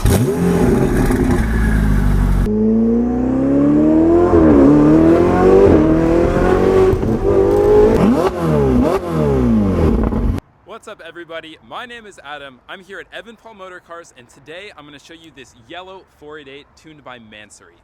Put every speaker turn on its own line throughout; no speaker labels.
What's up everybody, my name is Adam, I'm here at Evan Paul Motorcars, and today I'm going to show you this yellow 488 tuned by Mansory.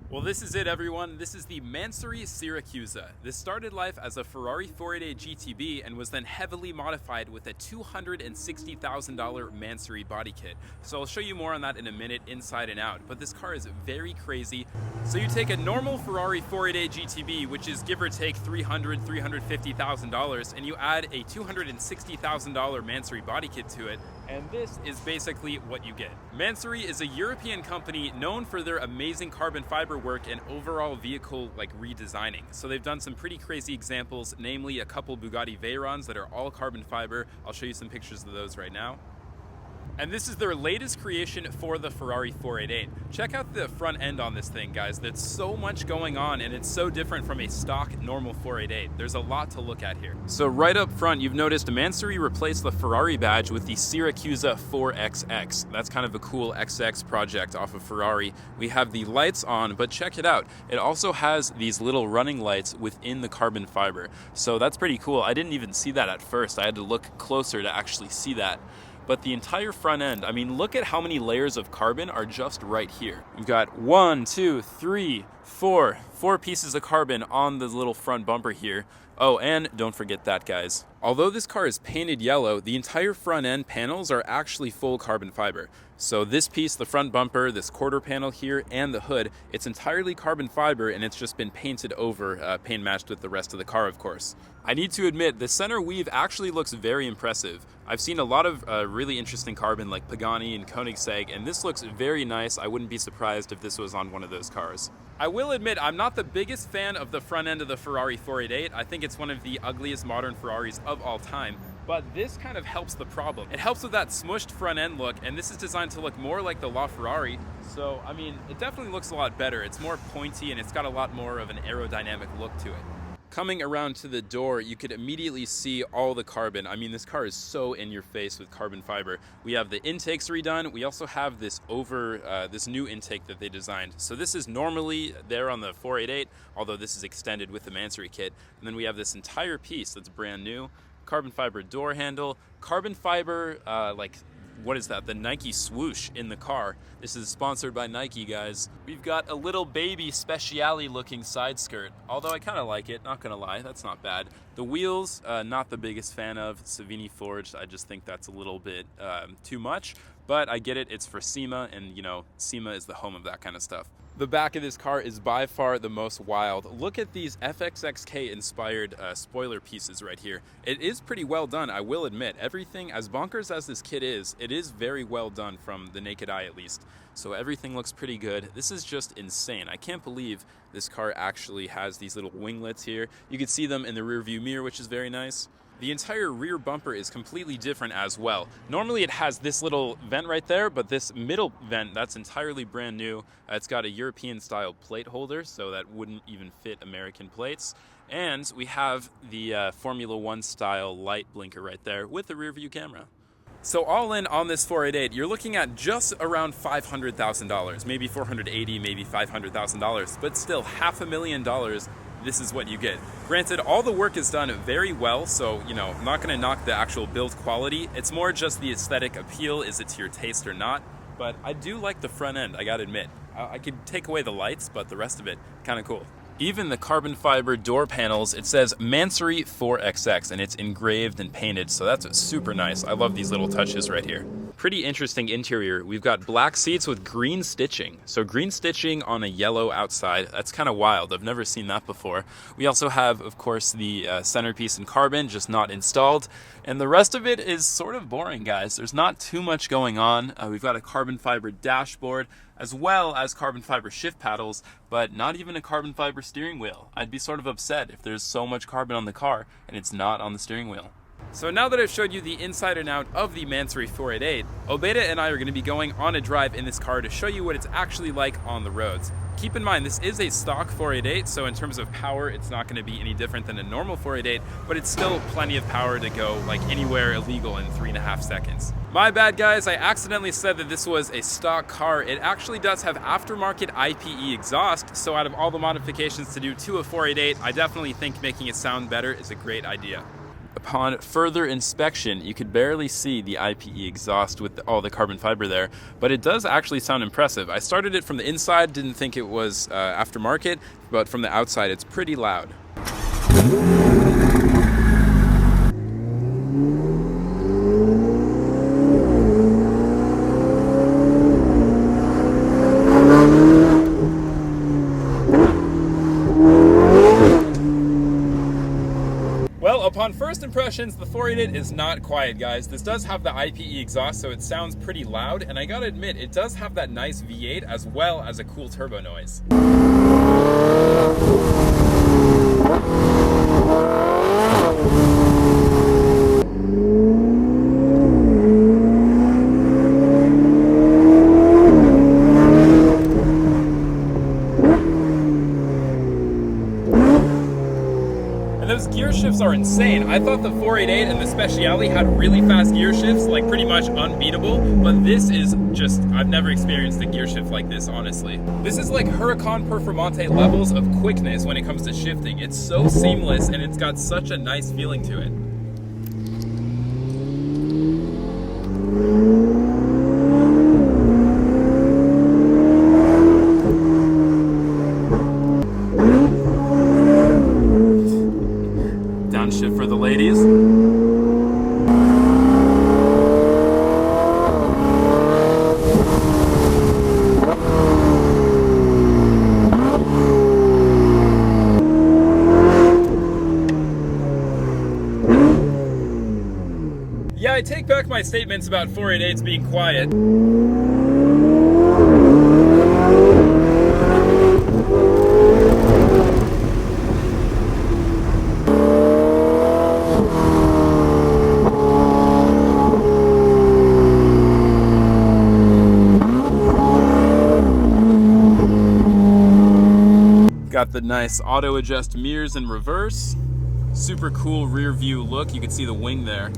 Well, this is it everyone, this is the Mansory Siracusa. This started life as a Ferrari 488 GTB and was then heavily modified with a $260,000 Mansory body kit. So I'll show you more on that in a minute, inside and out, but this car is very crazy. So you take a normal Ferrari 488 GTB, which is give or take $300,000, $350,000, and you add a $260,000 Mansory body kit to it, and this is basically what you get. Mansory is a European company known for their amazing carbon fiber work and overall vehicle redesigning. So they've done some pretty crazy examples, namely a couple Bugatti Veyrons that are all carbon fiber. I'll show you some pictures of those right now. And this is their latest creation for the Ferrari 488. Check out the front end on this thing, guys. There's so much going on and it's so different from a stock normal 488. There's a lot to look at here. So right up front, you've noticed Mansory replaced the Ferrari badge with the Siracusa 4XX. That's kind of a cool XX project off of Ferrari. We have the lights on, but check it out. It also has these little running lights within the carbon fiber. So that's pretty cool. I didn't even see that at first. I had to look closer to actually see that. But the entire front end, I mean, look at how many layers of carbon are just right here. You've got 1, 2, 3, 4 pieces of carbon on the little front bumper here. Oh, and don't forget that, guys. Although this car is painted yellow, the entire front end panels are actually full carbon fiber. So this piece, the front bumper, this quarter panel here, and the hood, it's entirely carbon fiber, and it's just been painted over, paint matched with the rest of the car, of course. I need to admit, the center weave actually looks very impressive. I've seen a lot of really interesting carbon like Pagani and Koenigsegg, and this looks very nice. I wouldn't be surprised if this was on one of those cars. I will admit, I'm not the biggest fan of the front end of the Ferrari 488. I think it's one of the ugliest modern Ferraris of all time. But this kind of helps the problem. It helps with that smushed front end look, and this is designed to look more like the LaFerrari. So, I mean, it definitely looks a lot better. It's more pointy, and it's got a lot more of an aerodynamic look to it. Coming around to the door, you could immediately see all the carbon. I mean, this car is so in your face with carbon fiber. We have the intakes redone. We also have this this new intake that they designed. So this is normally there on the 488, although this is extended with the Mansory kit. And then we have this entire piece that's brand new. Carbon fiber door handle, carbon fiber, what is that? The Nike swoosh in the car. This is sponsored by Nike, guys. We've got a little baby Speciale looking side skirt, although I kind of like it, not gonna lie, that's not bad. The wheels, not the biggest fan of. Savini forged, I just think that's a little bit too much, but I get it, it's for SEMA, and you know, SEMA is the home of that kind of stuff. The back of this car is by far the most wild. Look at these FXXK inspired spoiler pieces right here. It is pretty well done, I will admit. Everything, as bonkers as this kit is, it is very well done from the naked eye at least. So everything looks pretty good. This is just insane. I can't believe this car actually has these little winglets here. You can see them in the rear view mirror, which is very nice. The entire rear bumper is completely different as well. Normally it has this little vent right there, but this middle vent, that's entirely brand new. It's got a European style plate holder, so that wouldn't even fit American plates. And we have the Formula One style light blinker right there with the rear view camera. So all in on this 488, you're looking at just around $500,000, maybe $480,000, maybe $500,000, but still $500,000. This is what you get. Granted, all the work is done very well, so, you know, I'm not gonna knock the actual build quality. It's more just the aesthetic appeal, is it to your taste or not? But I do like the front end, I gotta admit. I could take away the lights, but the rest of it, kinda cool. Even the carbon fiber door panels, it says Mansory 4XX, and it's engraved and painted, so that's super nice. I love these little touches right here. Pretty interesting interior. We've got black seats with green stitching. So green stitching on a yellow outside. That's kind of wild. I've never seen that before. We also have, of course, the centerpiece in carbon, just not installed. And the rest of it is sort of boring, guys. There's not too much going on. We've got a carbon fiber dashboard, as well as carbon fiber shift paddles, but not even a carbon fiber steering wheel. I'd be sort of upset if there's so much carbon on the car and it's not on the steering wheel. So now that I've showed you the inside and out of the Mansory 488, Obayda and I are going to be going on a drive in this car to show you what it's actually like on the roads. Keep in mind, this is a stock 488, so in terms of power, it's not going to be any different than a normal 488, but it's still plenty of power to go like anywhere illegal in 3.5 seconds. My bad, guys, I accidentally said that this was a stock car. It actually does have aftermarket IPE exhaust, so out of all the modifications to do to a 488, I definitely think making it sound better is a great idea. Upon further inspection, you could barely see the IPE exhaust with all the carbon fiber there, but it does actually sound impressive. I started it from the inside, didn't think it was aftermarket, but from the outside it's pretty loud. Well, upon first impressions, the 488 is not quiet, guys. This does have the IPE exhaust, so it sounds pretty loud, and I gotta admit, it does have that nice V8 as well as a cool turbo noise. And those gear shifts are insane. I thought the 488 and the Speciale had really fast gear shifts, like pretty much unbeatable, but this is just, I've never experienced a gear shift like this, honestly. This is like Huracan Performante levels of quickness when it comes to shifting. It's so seamless and it's got such a nice feeling to it. Downshift for the ladies. Yeah, I take back my statements about 488s being quiet. Got the nice auto adjust mirrors in reverse. Super cool rear view look. You can see the wing there.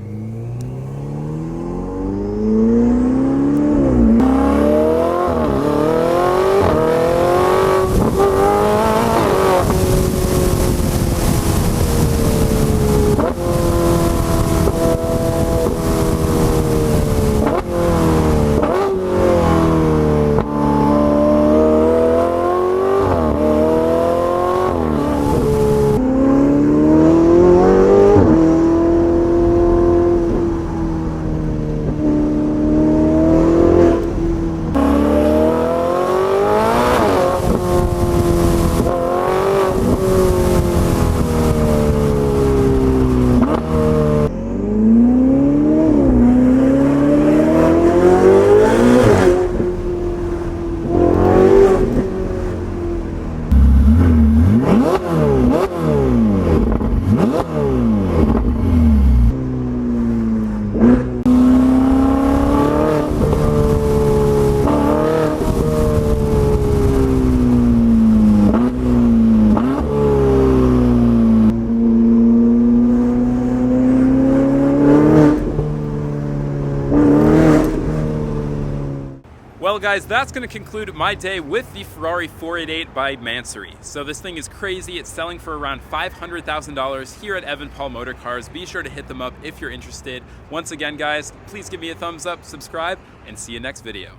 Well guys, that's going to conclude my day with the Ferrari 488 by Mansory. So this thing is crazy. It's selling for around $500,000 here at Evan Paul Motorcars. Be sure to hit them up if you're interested. Once again guys, please give me a thumbs up, subscribe, and see you next video.